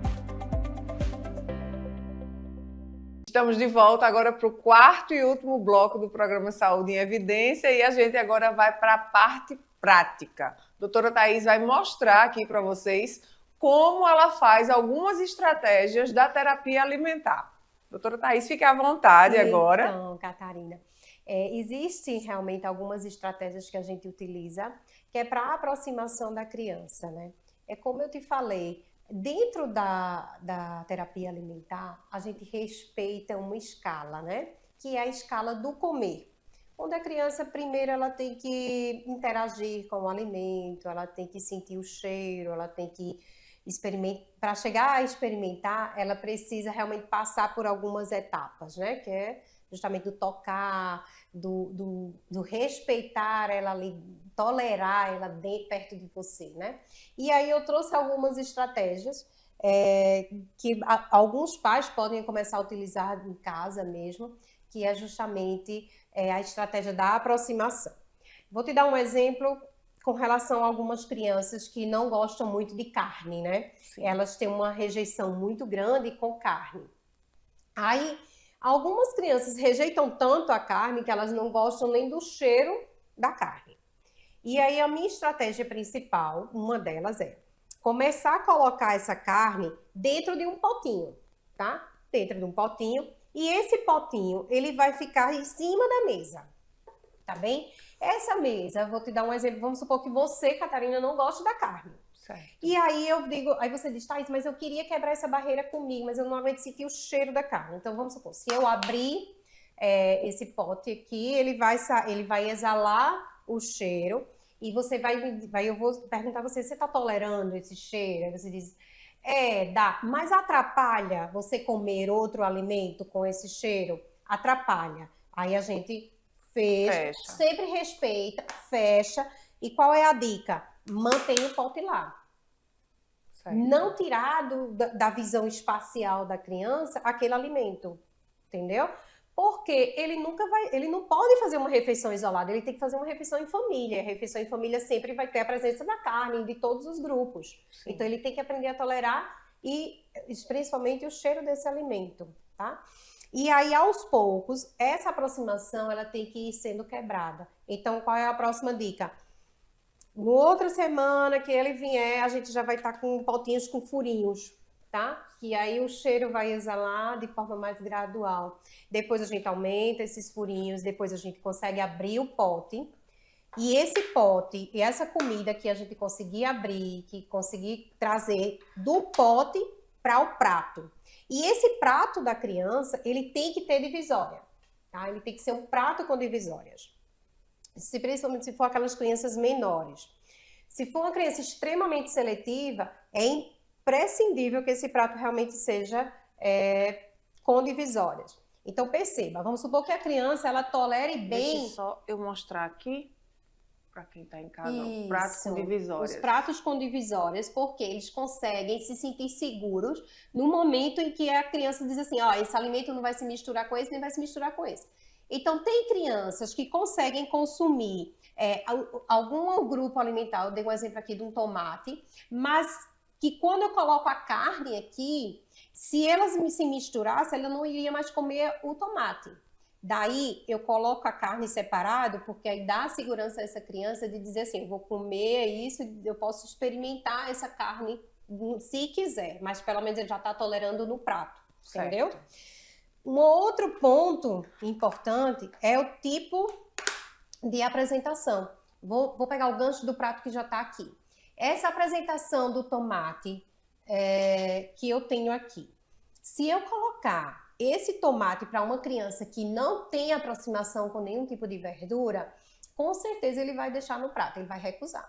Estamos de volta agora para o quarto e último bloco do programa Saúde em Evidência e a gente agora vai para a parte prática. A doutora Thaís vai mostrar aqui para vocês como ela faz algumas estratégias da terapia alimentar. Doutora Thaís, fique à vontade agora. Então, Catarina, existem realmente algumas estratégias que a gente utiliza, que é para a aproximação da criança, né? É como eu te falei, dentro da terapia alimentar, a gente respeita uma escala, né? Que é a escala do comer. Onde a criança, primeiro, ela tem que interagir com o alimento, ela tem que sentir o cheiro, ela tem que experimentar. Para chegar a experimentar, ela precisa realmente passar por algumas etapas, né? Que é justamente do tocar, do respeitar ela ali, tolerar ela perto de você, né? E aí eu trouxe algumas estratégias que alguns pais podem começar a utilizar em casa mesmo, que é justamente a estratégia da aproximação. Vou te dar um exemplo com relação a algumas crianças que não gostam muito de carne, né? Sim. Elas têm uma rejeição muito grande com carne. Aí, algumas crianças rejeitam tanto a carne que elas não gostam nem do cheiro da carne. E aí, a minha estratégia principal, uma delas é começar a colocar essa carne dentro de um potinho, tá? Dentro de um potinho. E esse potinho, ele vai ficar em cima da mesa, tá bem? Essa mesa, vou te dar um exemplo, vamos supor que você, Catarina, não gosta da carne. Certo. E aí eu digo, aí você diz, Thaís, mas eu queria quebrar essa barreira comigo, mas eu não aguento sentir o cheiro da carne. Então vamos supor, se eu abrir esse pote aqui, ele vai exalar o cheiro e você eu vou perguntar a você, você está tolerando esse cheiro? Aí você diz, dá, mas atrapalha você comer outro alimento com esse cheiro? Atrapalha. Aí a gente fecha, sempre respeita, fecha. E qual é a dica? Mantém o pote lá. Certo. Não tirar da visão espacial da criança aquele alimento, entendeu? Porque ele não pode fazer uma refeição isolada, ele tem que fazer uma refeição em família. A refeição em família sempre vai ter a presença da carne, de todos os grupos. Sim. Então ele tem que aprender a tolerar e principalmente o cheiro desse alimento, tá? E aí, aos poucos, essa aproximação ela tem que ir sendo quebrada. Então, qual é a próxima dica? Na outra semana que ele vier, a gente já vai estar com potinhos com furinhos, tá? Que aí o cheiro vai exalar de forma mais gradual. Depois a gente aumenta esses furinhos, depois a gente consegue abrir o pote. E esse pote e essa comida que a gente conseguir abrir, que conseguir trazer do pote para o prato. E esse prato da criança, ele tem que ter divisória, tá? Ele tem que ser um prato com divisórias. Principalmente se for aquelas crianças menores. Se for uma criança extremamente seletiva, é imprescindível que esse prato realmente seja com divisórias. Então perceba, vamos supor que a criança ela tolere bem... Deixa só eu mostrar aqui. Para quem está em casa, o prato com divisórias. Os pratos com divisórias, porque eles conseguem se sentir seguros no momento em que a criança diz assim, esse alimento não vai se misturar com esse, nem vai se misturar com esse. Então, tem crianças que conseguem consumir algum grupo alimentar, eu dei um exemplo aqui de um tomate, mas que quando eu coloco a carne aqui, se elas se misturassem, ela não iria mais comer o tomate. Daí, eu coloco a carne separado, porque aí dá segurança a essa criança de dizer assim, eu vou comer isso, eu posso experimentar essa carne se quiser, mas pelo menos ele já está tolerando no prato, certo. Entendeu? Um outro ponto importante é o tipo de apresentação. Vou pegar o gancho do prato que já está aqui. Essa apresentação do tomate que eu tenho aqui, se eu colocar esse tomate para uma criança que não tem aproximação com nenhum tipo de verdura, com certeza ele vai deixar no prato, ele vai recusar.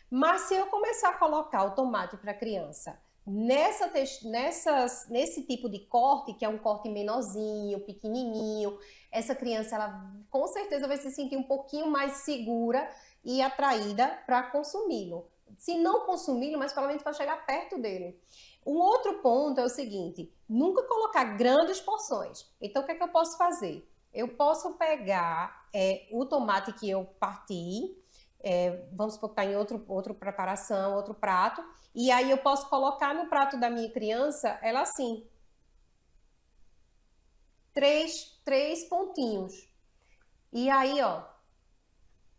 Mas se eu começar a colocar o tomate para a criança nesse tipo de corte, que é um corte menorzinho, pequenininho, essa criança ela com certeza vai se sentir um pouquinho mais segura e atraída para consumi-lo. Se não consumi-lo, mas pelo menos para chegar perto dele. Um outro ponto é o seguinte, nunca colocar grandes porções. Então, o que é que eu posso fazer? Eu posso pegar o tomate que eu parti, vamos supor que está em outra preparação, outro prato, e aí eu posso colocar no prato da minha criança, ela assim, três pontinhos. E aí,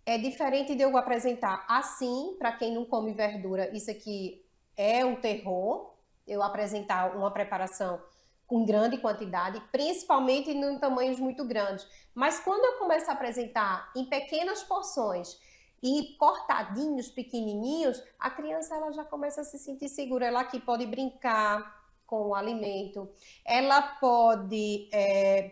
é diferente de eu apresentar assim, para quem não come verdura, isso aqui é um terror, eu apresentar uma preparação com grande quantidade, principalmente em tamanhos muito grandes. Mas quando eu começo a apresentar em pequenas porções e cortadinhos, pequenininhos, a criança ela já começa a se sentir segura. Ela aqui pode brincar com o alimento, ela pode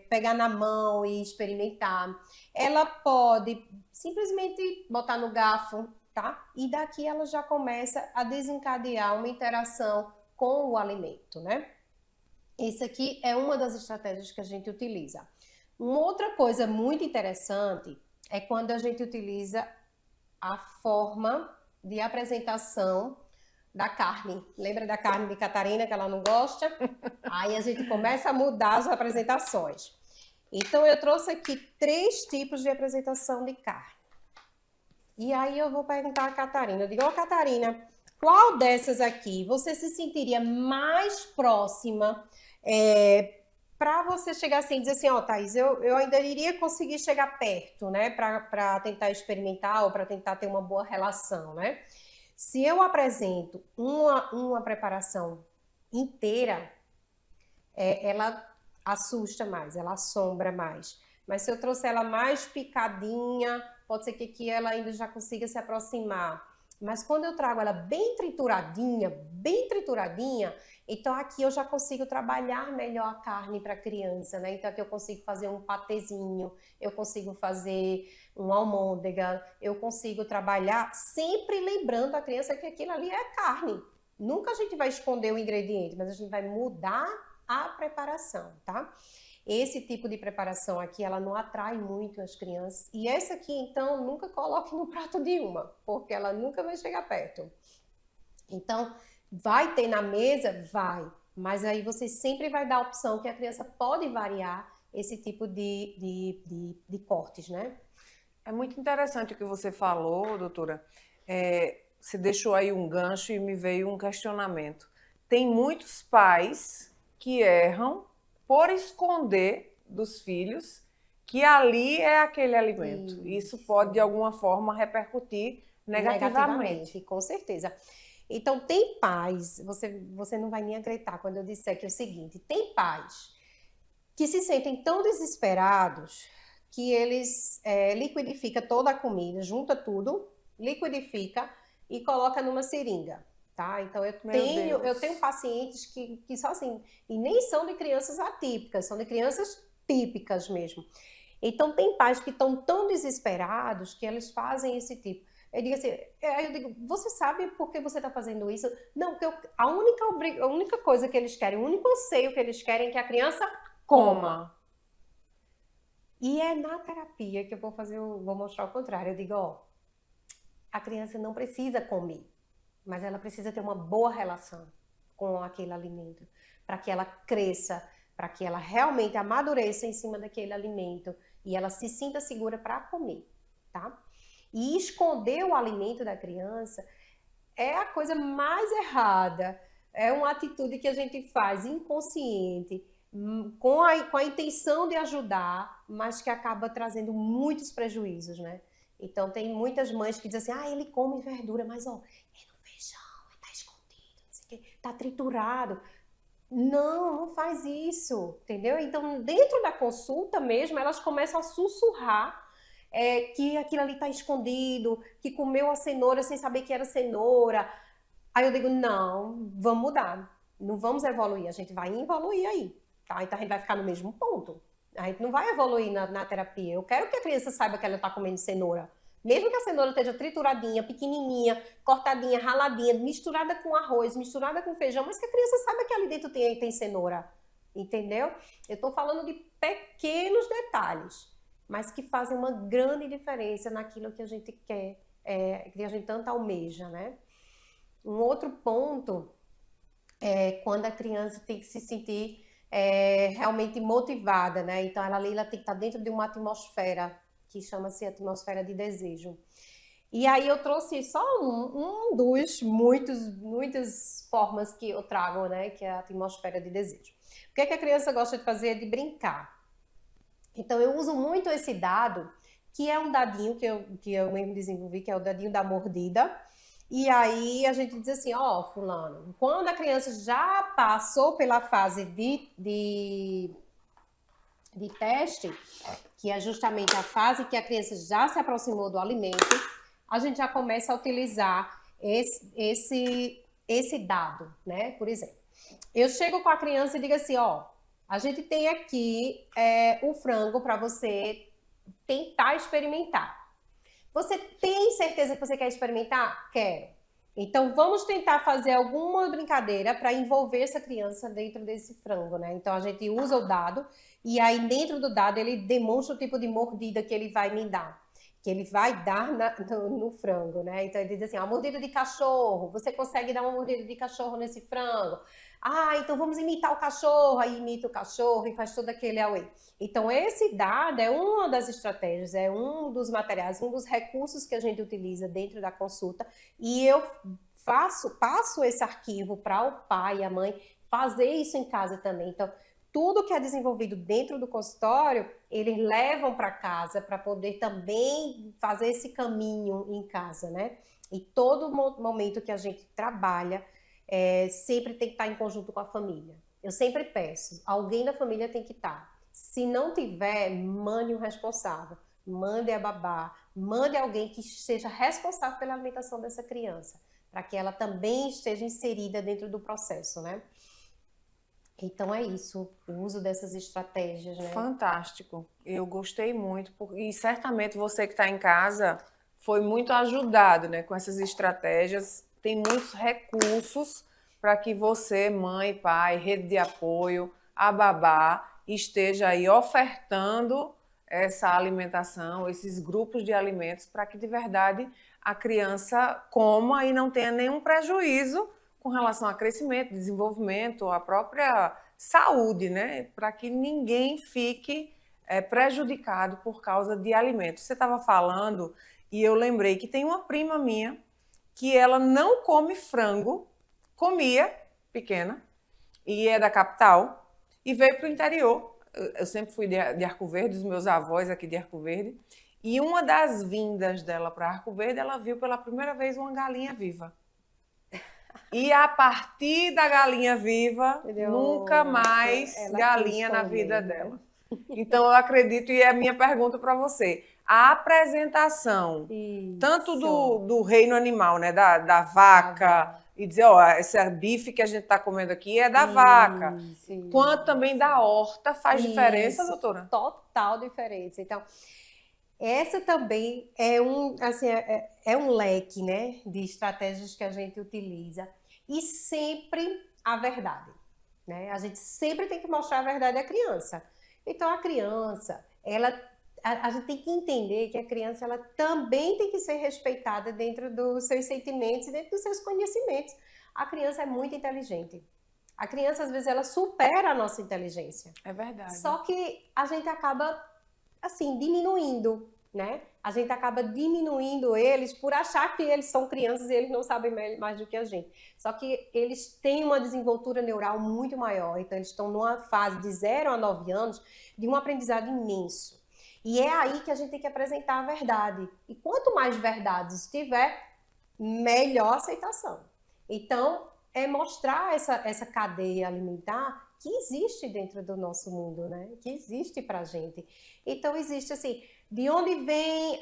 pegar na mão e experimentar, ela pode simplesmente botar no garfo, tá? E daqui ela já começa a desencadear uma interação com o alimento, né? Isso aqui é uma das estratégias que a gente utiliza. Uma outra coisa muito interessante é quando a gente utiliza a forma de apresentação da carne. Lembra da carne de Catarina que ela não gosta? Aí a gente começa a mudar as apresentações. Então, eu trouxe aqui 3 tipos de apresentação de carne. E aí eu vou perguntar a Catarina. Eu digo, Catarina, qual dessas aqui você se sentiria mais próxima para você chegar assim e dizer assim, Thaís, eu ainda iria conseguir chegar perto, né? Para tentar experimentar ou para tentar ter uma boa relação, né? Se eu apresento uma preparação inteira, ela assusta mais, ela assombra mais. Mas se eu trouxer ela mais picadinha, pode ser que aqui ela ainda já consiga se aproximar. Mas quando eu trago ela bem trituradinha, então aqui eu já consigo trabalhar melhor a carne para a criança, né? Então aqui eu consigo fazer um patezinho, eu consigo fazer um almôndega, eu consigo trabalhar sempre lembrando a criança que aquilo ali é carne. Nunca a gente vai esconder o ingrediente, mas a gente vai mudar a preparação, tá? Esse tipo de preparação aqui, ela não atrai muito as crianças. E essa aqui, então, nunca coloque no prato de uma, porque ela nunca vai chegar perto. Então, vai ter na mesa? Vai. Mas aí você sempre vai dar a opção que a criança pode variar esse tipo de cortes, né? É muito interessante o que você falou, doutora. Você deixou aí um gancho e me veio um questionamento. Tem muitos pais que erram por esconder dos filhos que ali é aquele alimento. Isso pode, de alguma forma, repercutir negativamente. Com certeza. Então, tem pais, você não vai nem acreditar quando eu disser que é o seguinte, tem pais que se sentem tão desesperados que eles liquidificam toda a comida, junta tudo, liquidifica e coloca numa seringa. Tá? Então, eu tenho pacientes que são assim, e nem são de crianças atípicas, são de crianças típicas mesmo. Então, tem pais que estão tão desesperados que eles fazem esse tipo. Eu digo, você sabe por que você está fazendo isso? Não, porque a única coisa que eles querem, o único anseio que eles querem é que a criança coma. E é na terapia que eu vou mostrar o contrário. Eu digo, a criança não precisa comer, mas ela precisa ter uma boa relação com aquele alimento, para que ela cresça, para que ela realmente amadureça em cima daquele alimento e ela se sinta segura para comer, tá? E esconder o alimento da criança é a coisa mais errada, é uma atitude que a gente faz inconsciente, com a intenção de ajudar, mas que acaba trazendo muitos prejuízos, né? Então tem muitas mães que dizem assim, ele come verdura, mas tá triturado. Não faz isso, entendeu? Então, dentro da consulta mesmo, elas começam a sussurrar que aquilo ali tá escondido, que comeu a cenoura sem saber que era cenoura. Aí eu digo, não, vamos mudar. Não vamos evoluir, a gente vai evoluir aí, tá? Então a gente vai ficar no mesmo ponto. A gente não vai evoluir na terapia. Eu quero que a criança saiba que ela tá comendo cenoura. Mesmo que a cenoura esteja trituradinha, pequenininha, cortadinha, raladinha, misturada com arroz, misturada com feijão, mas que a criança saiba que ali dentro tem cenoura, entendeu? Eu estou falando de pequenos detalhes, mas que fazem uma grande diferença naquilo que a gente quer, que a gente tanto almeja, né? Um outro ponto é quando a criança tem que se sentir realmente motivada, né? Então ela tem que estar dentro de uma atmosfera que chama-se atmosfera de desejo. E aí eu trouxe só um dos muitas formas que eu trago, né, que é a atmosfera de desejo. O que é que a criança gosta de fazer? De brincar. Então eu uso muito esse dado, que é um dadinho que eu mesmo desenvolvi, que é o dadinho da mordida. E aí a gente diz assim, fulano, quando a criança já passou pela fase de teste, que é justamente a fase que a criança já se aproximou do alimento, a gente já começa a utilizar esse dado, né? Por exemplo, eu chego com a criança e digo assim, a gente tem aqui o frango para você tentar experimentar. Você tem certeza que você quer experimentar? Quero. Então, vamos tentar fazer alguma brincadeira para envolver essa criança dentro desse frango, né? Então, a gente usa o dado e aí dentro do dado ele demonstra o tipo de mordida que ele vai me dar. que ele vai dar no frango, né? Então ele diz assim, a mordida de cachorro, você consegue dar uma mordida de cachorro nesse frango? Ah, então vamos imitar o cachorro, aí imita o cachorro e faz todo aquele away. Então esse dado é uma das estratégias, é um dos materiais, um dos recursos que a gente utiliza dentro da consulta, e eu passo esse arquivo para o pai e a mãe fazer isso em casa também. Então, tudo que é desenvolvido dentro do consultório, eles levam para casa para poder também fazer esse caminho em casa, né? E todo momento que a gente trabalha, sempre tem que estar em conjunto com a família. Eu sempre peço, alguém da família tem que estar. Se não tiver, mande um responsável, mande a babá, mande alguém que seja responsável pela alimentação dessa criança, para que ela também esteja inserida dentro do processo, né? Então é isso, o uso dessas estratégias, né? Fantástico, eu gostei muito, e certamente você que está em casa foi muito ajudado, né, com essas estratégias. Tem muitos recursos para que você, mãe, pai, rede de apoio, a babá, esteja aí ofertando essa alimentação, esses grupos de alimentos, para que de verdade a criança coma e não tenha nenhum prejuízo com relação a crescimento, desenvolvimento, a própria saúde, né? Para que ninguém fique prejudicado por causa de alimentos. Você estava falando e eu lembrei que tem uma prima minha que ela não come frango, comia, pequena, e é da capital, e veio para o interior. Eu sempre fui de Arco Verde, os meus avós aqui de Arco Verde, e uma das vindas dela para Arco Verde, ela viu pela primeira vez uma galinha viva. E a partir da galinha viva, nunca mais galinha na vida dela. Então, eu acredito, e é a minha pergunta para você, a apresentação, tanto do reino animal, né, da vaca, e dizer, ó, esse bife que a gente está comendo aqui é da vaca, quanto também da horta, faz diferença, doutora? Total diferença. Então, essa também é um leque, né, de estratégias que a gente utiliza. E sempre a verdade, né? A gente sempre tem que mostrar a verdade à criança. Então, a criança, a gente tem que entender que a criança ela também tem que ser respeitada dentro dos seus sentimentos e dentro dos seus conhecimentos. A criança é muito inteligente. A criança, às vezes, ela supera a nossa inteligência. É verdade. Só que a gente acaba, assim, diminuindo, né? A gente acaba diminuindo eles por achar que eles são crianças e eles não sabem mais do que a gente. Só que eles têm uma desenvoltura neural muito maior. Então, eles estão numa fase de 0 a 9 anos de um aprendizado imenso. E é aí que a gente tem que apresentar a verdade. E quanto mais verdades tiver, melhor aceitação. Então, é mostrar essa cadeia alimentar que existe dentro do nosso mundo, né? Que existe pra gente. Então, existe assim, de onde vem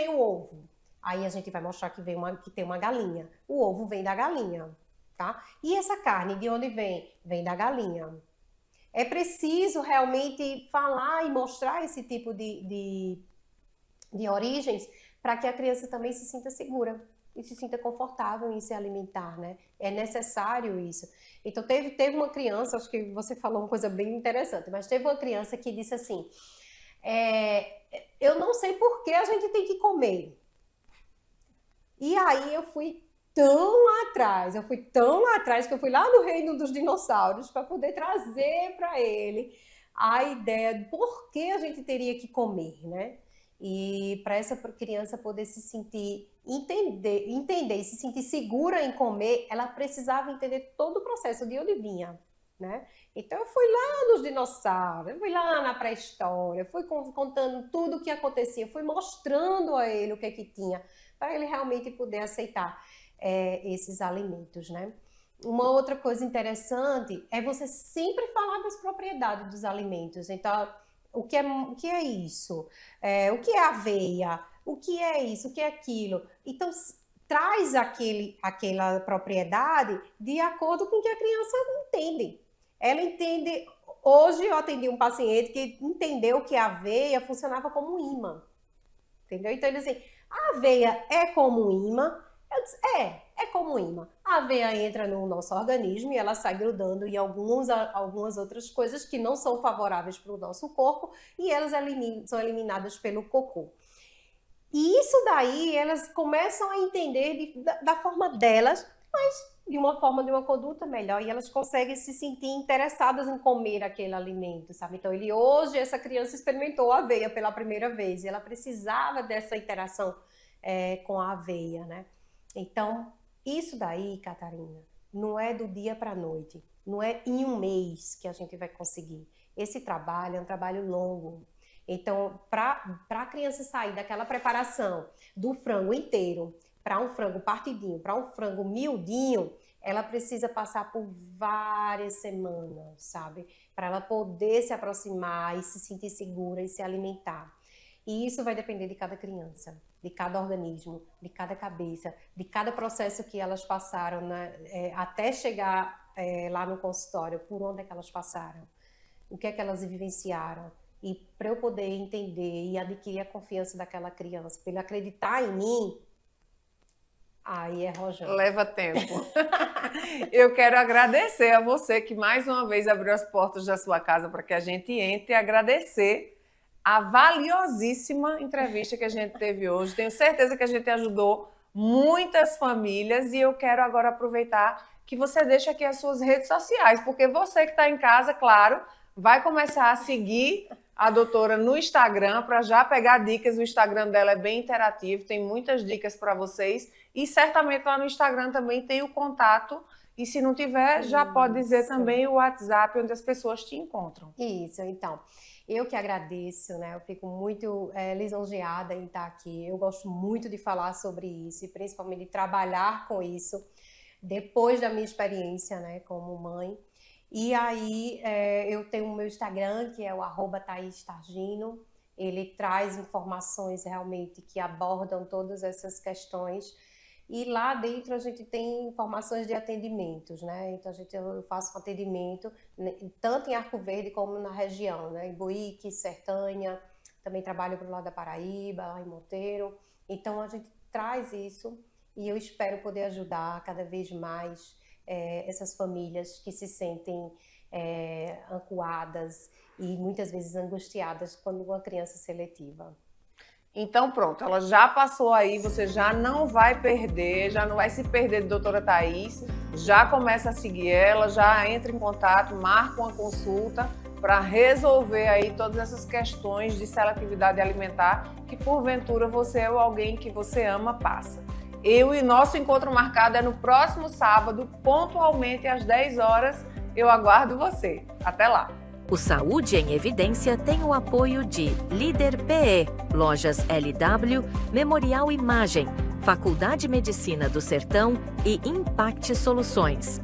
o ovo? Aí a gente vai mostrar que tem uma galinha. O ovo vem da galinha, tá? E essa carne, de onde vem? Vem da galinha. É preciso realmente falar e mostrar esse tipo de origens para que a criança também se sinta segura e se sinta confortável em se alimentar, né? É necessário isso. Então, teve uma criança, acho que você falou uma coisa bem interessante, mas teve uma criança que disse assim, eu não sei por que a gente tem que comer. E aí eu fui tão lá atrás, que eu fui lá no reino dos dinossauros para poder trazer para ele a ideia de por que a gente teria que comer, né? E para essa criança poder se sentir, entender e se sentir segura em comer, ela precisava entender todo o processo de onde vinha, né? Então eu fui lá nos dinossauros, eu fui lá na pré-história, fui contando tudo o que acontecia, fui mostrando a ele o que tinha, para ele realmente poder aceitar esses alimentos, né? Uma outra coisa interessante é você sempre falar das propriedades dos alimentos. Então, o que é isso? O que é aveia? O que é isso? O que é aquilo? Então, traz aquela propriedade de acordo com o que a criança entende. Ela entende... Hoje eu atendi um paciente que entendeu que a aveia funcionava como um imã. Entendeu? Então, ele disse assim, a aveia é como um imã? Eu disse, é como um imã. A aveia entra no nosso organismo e ela sai grudando em algumas outras coisas que não são favoráveis para o nosso corpo e elas são eliminadas pelo cocô. E isso daí elas começam a entender da forma delas, mas de uma forma, de uma conduta melhor, e elas conseguem se sentir interessadas em comer aquele alimento, sabe? Então, hoje, essa criança experimentou a aveia pela primeira vez, e ela precisava dessa interação com a aveia, né? Então, isso daí, Catarina, não é do dia para a noite, não é em um mês que a gente vai conseguir. Esse trabalho é um trabalho longo. Então, para a criança sair daquela preparação do frango inteiro para um frango partidinho, para um frango miudinho, ela precisa passar por várias semanas, sabe? Para ela poder se aproximar e se sentir segura e se alimentar. E isso vai depender de cada criança, de cada organismo, de cada cabeça, de cada processo que elas passaram, né? Até chegar lá no consultório, por onde é que elas passaram, o que é que elas vivenciaram. E para eu poder entender e adquirir a confiança daquela criança, para ele acreditar em mim, aí é rojão. Leva tempo. Eu quero agradecer a você que mais uma vez abriu as portas da sua casa para que a gente entre e agradecer a valiosíssima entrevista que a gente teve hoje. Tenho certeza que a gente ajudou muitas famílias e eu quero agora aproveitar que você deixe aqui as suas redes sociais, porque você que está em casa, claro, vai começar a seguir a doutora no Instagram para já pegar dicas. O Instagram dela é bem interativo, tem muitas dicas para vocês e certamente lá no Instagram também tem o contato e se não tiver, já pode dizer também o WhatsApp onde as pessoas te encontram. Isso, então, eu que agradeço, né? Eu fico muito lisonjeada em estar aqui, eu gosto muito de falar sobre isso e principalmente de trabalhar com isso depois da minha experiência, né, como mãe. E aí eu tenho o meu Instagram, que é o @ThaisTargino. Ele traz informações realmente que abordam todas essas questões. E lá dentro a gente tem informações de atendimentos, né? Então eu faço um atendimento tanto em Arco Verde como na região, né? Em Buíque, Sertânia, também trabalho para o lado da Paraíba, lá em Monteiro. Então a gente traz isso e eu espero poder ajudar cada vez mais essas famílias que se sentem acuadas e muitas vezes angustiadas quando uma criança seletiva. Então pronto, ela já passou aí, você já não vai perder, já não vai se perder de doutora Thaís, já começa a seguir ela, já entra em contato, marca uma consulta para resolver aí todas essas questões de seletividade alimentar que porventura você ou alguém que você ama passa. Eu e nosso encontro marcado é no próximo sábado, pontualmente às 10 horas. Eu aguardo você. Até lá! O Saúde em Evidência tem o apoio de Líder PE, Lojas LW, Memorial Imagem, Faculdade de Medicina do Sertão e Impact Soluções.